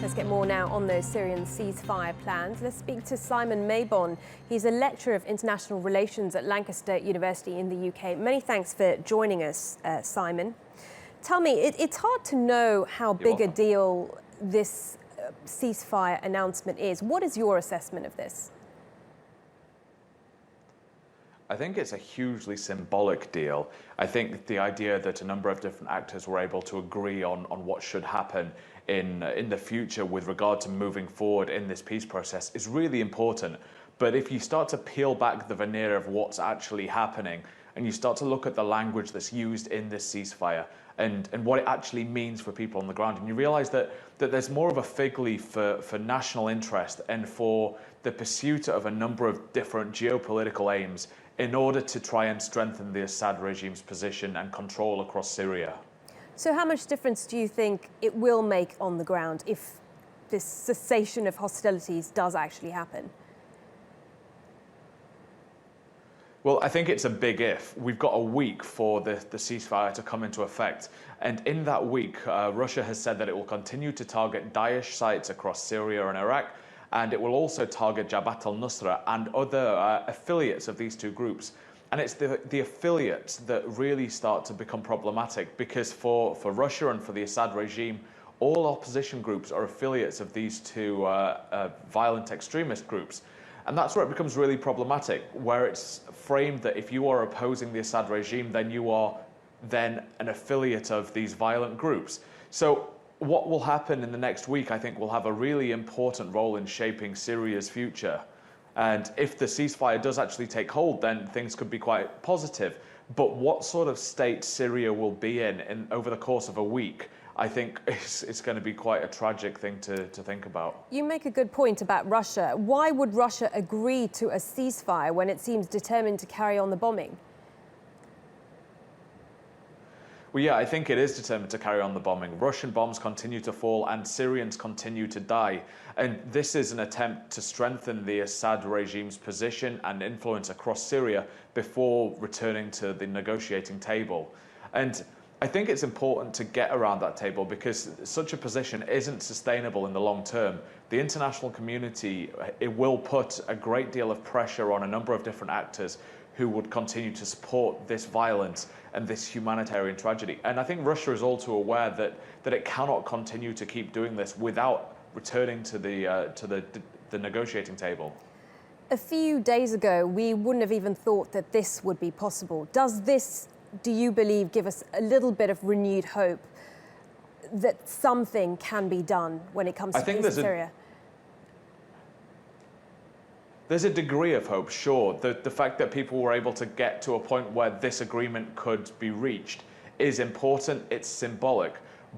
Let's get more now on those Syrian ceasefire plans. Let's speak to Simon Mabon. He's a lecturer of international relations at Lancaster University in the UK. Many thanks for joining us, Simon. Tell me, it's hard to know how big a deal this ceasefire announcement is. What is your assessment of this? I think it's a hugely symbolic deal. I think the idea that a number of different actors were able to agree on what should happen in the future with regard to moving forward in this peace process is really important. But if you start to peel back the veneer of what's actually happening and you start to look at the language that's used in this ceasefire and what it actually means for people on the ground, and you realize that there's more of a fig leaf for national interest and for the pursuit of a number of different geopolitical aims in order to try and strengthen the Assad regime's position and control across Syria. So how much difference do you think it will make on the ground if this cessation of hostilities does actually happen? Well, I think it's a big if. We've got a week for the ceasefire to come into effect. And in that week, Russia has said that it will continue to target Daesh sites across Syria and Iraq, and it will also target Jabhat al-Nusra and other affiliates of these two groups. And it's the affiliates that really start to become problematic, because for Russia and for the Assad regime, all opposition groups are affiliates of these two violent extremist groups. And that's where it becomes really problematic, where it's framed that if you are opposing the Assad regime, then you are then an affiliate of these violent groups. So what will happen in the next week, I think, will have a really important role in shaping Syria's future. And if the ceasefire does actually take hold, then things could be quite positive. But what sort of state Syria will be in over the course of a week, I think it's going to be quite a tragic thing to think about. You make a good point about Russia. Why would Russia agree to a ceasefire when it seems determined to carry on the bombing? Well, yeah, I think it is determined to carry on the bombing. Russian bombs continue to fall and Syrians continue to die. And this is an attempt to strengthen the Assad regime's position and influence across Syria before returning to the negotiating table. And I think it's important to get around that table because such a position isn't sustainable in the long term. The international community, it will put a great deal of pressure on a number of different actors who would continue to support this violence and this humanitarian tragedy. And I think Russia is all too aware that it cannot continue to keep doing this without returning to the negotiating table. A few days ago, we wouldn't have even thought that this would be possible. Does this, do you believe, give us a little bit of renewed hope that something can be done when it comes to peace in Syria? There's a degree of hope, sure. The fact that people were able to get to a point where this agreement could be reached is important, it's symbolic.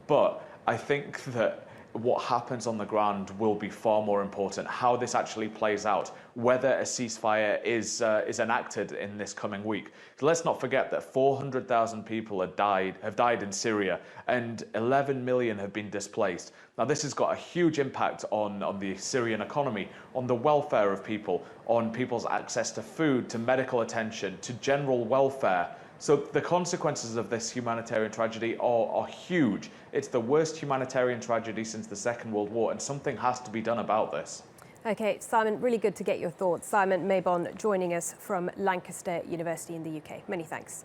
But I think that what happens on the ground will be far more important, how this actually plays out, whether a ceasefire is enacted in this coming week. Let's not forget that 400,000 people have died in Syria and 11 million have been displaced. Now, this has got a huge impact on the Syrian economy, on the welfare of people, on people's access to food, to medical attention, to general welfare. So the consequences of this humanitarian tragedy are huge. It's the worst humanitarian tragedy since the Second World War, and something has to be done about this. OK, Simon, really good to get your thoughts. Simon Mabon joining us from Lancaster University in the UK. Many thanks.